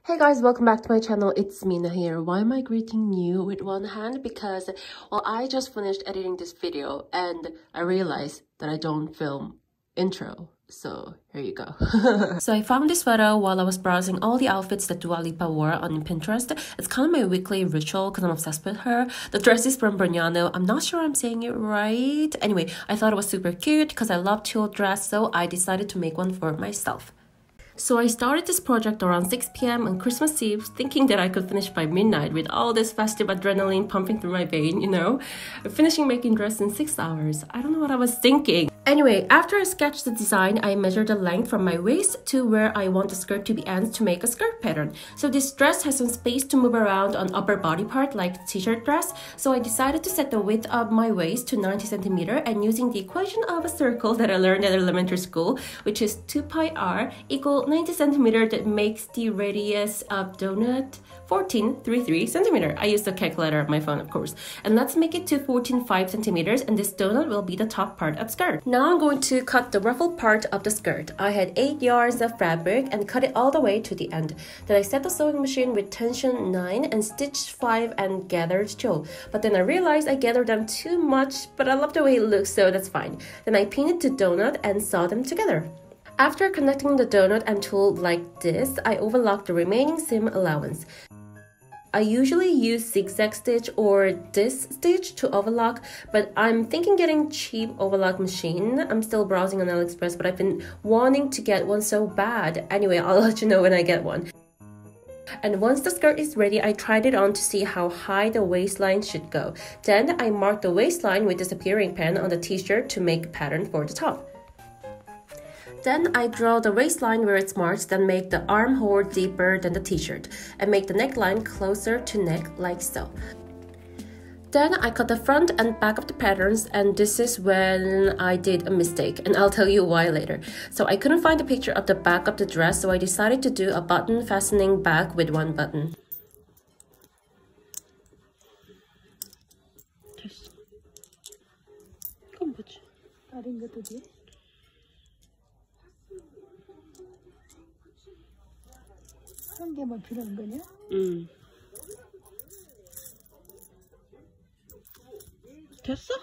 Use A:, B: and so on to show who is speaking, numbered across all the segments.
A: Hey guys, welcome back to my channel. It's Mina here. Why am I greeting you with one hand? Because, well, I just finished editing this video and I realized that I don't film intro. So here you go. So I found this photo while I was browsing all the outfits that Dua Lipa wore on Pinterest. It's kind of my weekly ritual because I'm obsessed with her. The dress is from Brignano. I'm not sure I'm saying it right. Anyway, I thought it was super cute because I love tulle dress, so I decided to make one for myself. So I started this project around 6 p.m. on Christmas Eve, thinking that I could finish by midnight with all this festive adrenaline pumping through my vein, you know? Finishing making dress in 6 hours. I don't know what I was thinking. Anyway, after I sketched the design, I measured the length from my waist to where I want the skirt to be ends to make a skirt pattern. So this dress has some space to move around on upper body part like the t-shirt dress. So I decided to set the width of my waist to 90 centimeter and using the equation of a circle that I learned at elementary school, which is 2 pi r equal 90 centimeter, that makes the radius of donut 14.33 centimeter. I used the calculator on my phone, of course. And let's make it to 14.5 centimeters, and this donut will be the top part of skirt. Now I'm going to cut the ruffle part of the skirt. I had 8 yards of fabric and cut it all the way to the end. Then I set the sewing machine with tension 9 and stitched 5 and gathered tulle. But then I realized I gathered them too much, but I love the way it looks, so that's fine. Then I pinned it to donut and sew them together. After connecting the donut and tulle like this, I overlocked the remaining seam allowance. I usually use zigzag stitch or this stitch to overlock, but I'm thinking getting cheap overlock machine. I'm still browsing on AliExpress, but I've been wanting to get one so bad. Anyway, I'll let you know when I get one. And once the skirt is ready, I tried it on to see how high the waistline should go. Then I marked the waistline with this appearing pen on the t-shirt to make a pattern for the top. Then I draw the waistline where it's marked, then make the armhole deeper than the t-shirt and make the neckline closer to neck like so. Then I cut the front and back of the patterns, and this is when I did a mistake, and I'll tell you why later. So I couldn't find a picture of the back of the dress, so I decided to do a button fastening back with one button.
B: 한 개만 필요한 거냐?
A: 됐어?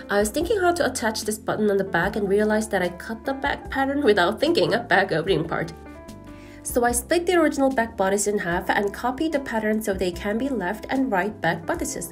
A: I was thinking how to attach this button on the back and realized that I cut the back pattern without thinking a back opening part. So I split the original back bodice in half and copied the pattern so they can be left and right back bodices.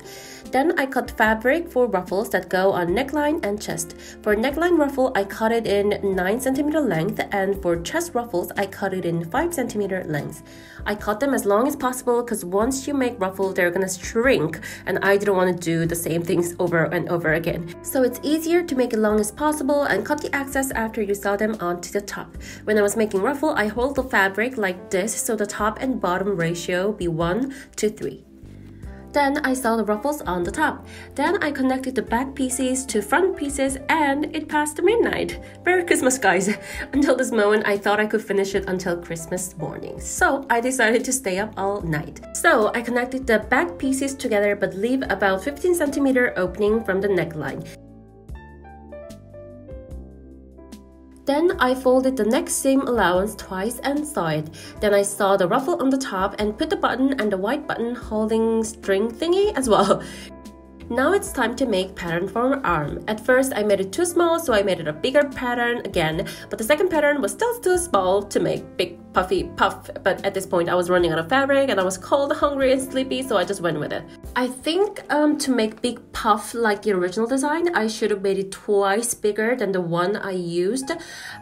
A: Then I cut fabric for ruffles that go on neckline and chest. For neckline ruffle, I cut it in 9 cm length, and for chest ruffles, I cut it in 5 cm length. I cut them as long as possible because once you make ruffle, they're gonna shrink, and I didn't want to do the same things over and over again. So it's easier to make it long as possible and cut the excess after you sew them onto the top. When I was making ruffle, I hold the fabric like this so the top and bottom ratio be 1:3. Then I sew the ruffles on the top. Then I connected the back pieces to front pieces and it passed midnight. Merry Christmas, guys! Until this moment, I thought I could finish it until Christmas morning. So I decided to stay up all night. So I connected the back pieces together but leave about 15 cm opening from the neckline. Then I folded the neck seam allowance twice and sew it. Then I sew the ruffle on the top and put the button and the white button holding string thingy as well. Now it's time to make pattern for my arm. At first I made it too small, so I made it a bigger pattern again, but the second pattern was still too small to make big puffy puff. But at this point I was running out of fabric and I was cold, hungry and sleepy, so I just went with it. I think to make big puff like the original design, I should have made it twice bigger than the one I used,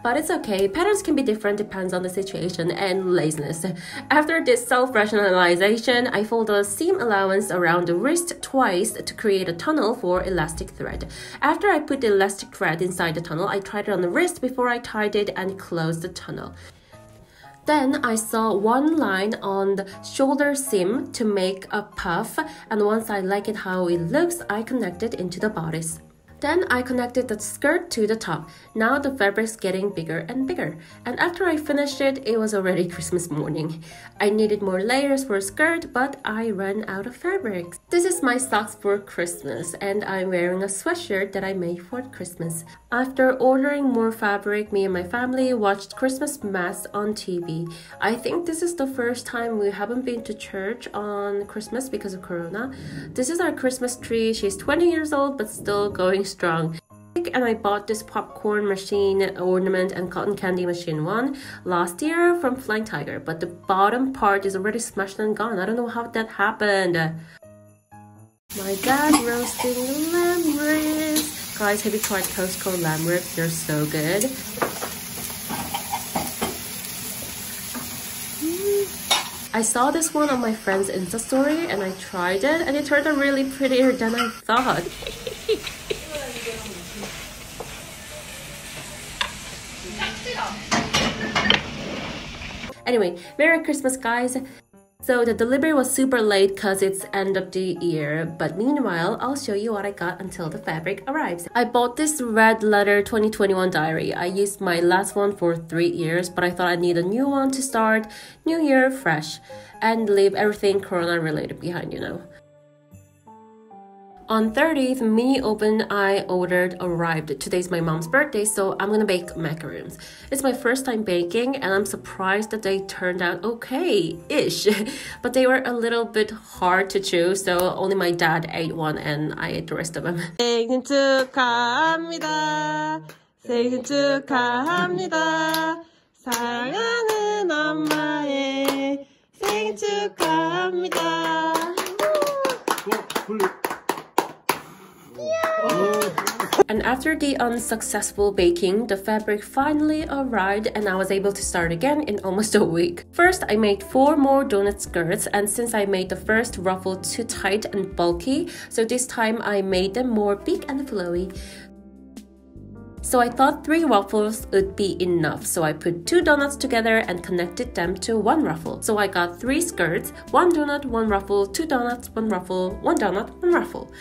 A: but it's okay. Patterns can be different, depends on the situation and laziness. After this self-rationalization, I fold the seam allowance around the wrist twice to create a tunnel for elastic thread. After I put the elastic thread inside the tunnel, I tied it on the wrist before I tied it and closed the tunnel. Then I sew one line on the shoulder seam to make a puff, and once I like it how it looks, I connect it into the bodice. Then I connected the skirt to the top. Now the fabric's getting bigger and bigger. And after I finished it, it was already Christmas morning. I needed more layers for a skirt, but I ran out of fabric. This is my socks for Christmas, and I'm wearing a sweatshirt that I made for Christmas. After ordering more fabric, me and my family watched Christmas Mass on TV. I think this is the first time we haven't been to church on Christmas because of Corona. This is our Christmas tree. She's 20 years old, but still going strong. And I bought this popcorn machine ornament and cotton candy machine one last year from Flying Tiger, but the bottom part is already smashed and gone. I don't know how that happened. My dad roasting lamb ribs. Guys, have you tried Costco lamb ribs? They're so good. I saw this one on my friend's Insta story and I tried it and it turned out really prettier than I thought. Anyway, Merry Christmas, guys! So the delivery was super late because it's end of the year, but meanwhile, I'll show you what I got until the fabric arrives. I bought this red letter 2021 diary. I used my last one for 3 years, but I thought I need a new one to start New Year fresh and leave everything Corona related behind, you know. On 30th, mini oven I ordered arrived. Today's my mom's birthday, so I'm gonna bake macaroons. It's my first time baking and I'm surprised that they turned out okay-ish. But they were a little bit hard to chew, so only my dad ate one and I ate the rest of them. 생일 축하합니다. 생일 축하합니다. 사랑하는 엄마의 생일 축하합니다. And after the unsuccessful baking, the fabric finally arrived and I was able to start again in almost a week. First, I made 4 more donut skirts, and since I made the first ruffle too tight and bulky, so this time I made them more big and flowy. So I thought 3 ruffles would be enough, so I put 2 donuts together and connected them to 1 ruffle. So I got 3 skirts, 1 donut, 1 ruffle, 2 donuts, 1 ruffle, 1 donut, 1 ruffle.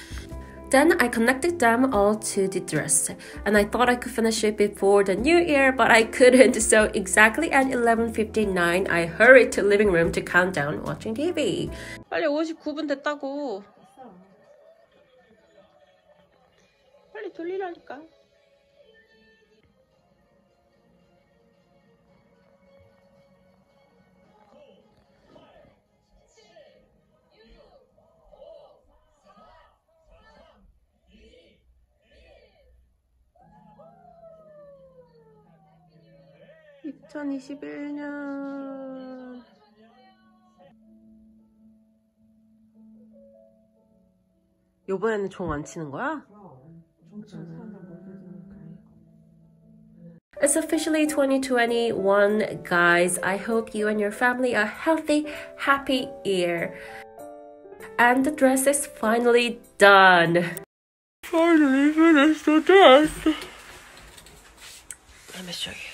A: Then I connected them all to the dress, and I thought I could finish it before the new year, but I couldn't, so exactly at 11:59 I hurried to living room to count down watching TV. 빨리 59분 됐다고. 빨리 돌리라니까. (2021년) 요번에는 종 안 치는 거야? It's officially 2021, guys. I hope you and your family are healthy, happy year. And the dress is finally done. Finally finished the dress. Let me show you.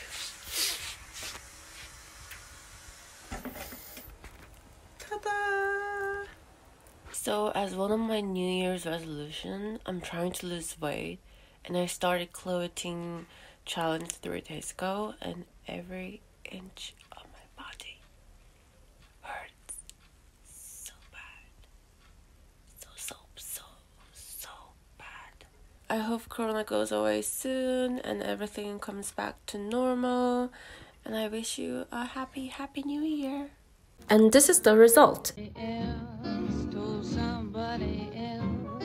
A: So as one of my New Year's resolution, I'm trying to lose weight, and I started clothing challenge 3 days ago, and every inch of my body hurts so bad. So bad. I hope Corona goes away soon and everything comes back to normal, and I wish you a happy New Year. And this is the result. Somebody else,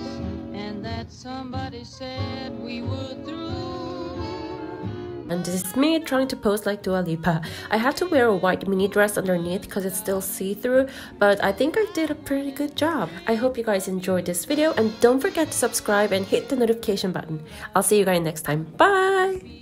A: and that somebody said we were through. And this is me trying to pose like Dua Lipa. I have to wear a white mini dress underneath because it's still see-through, but I think I did a pretty good job. I hope you guys enjoyed this video, and don't forget to subscribe and hit the notification button. I'll see you guys next time. Bye!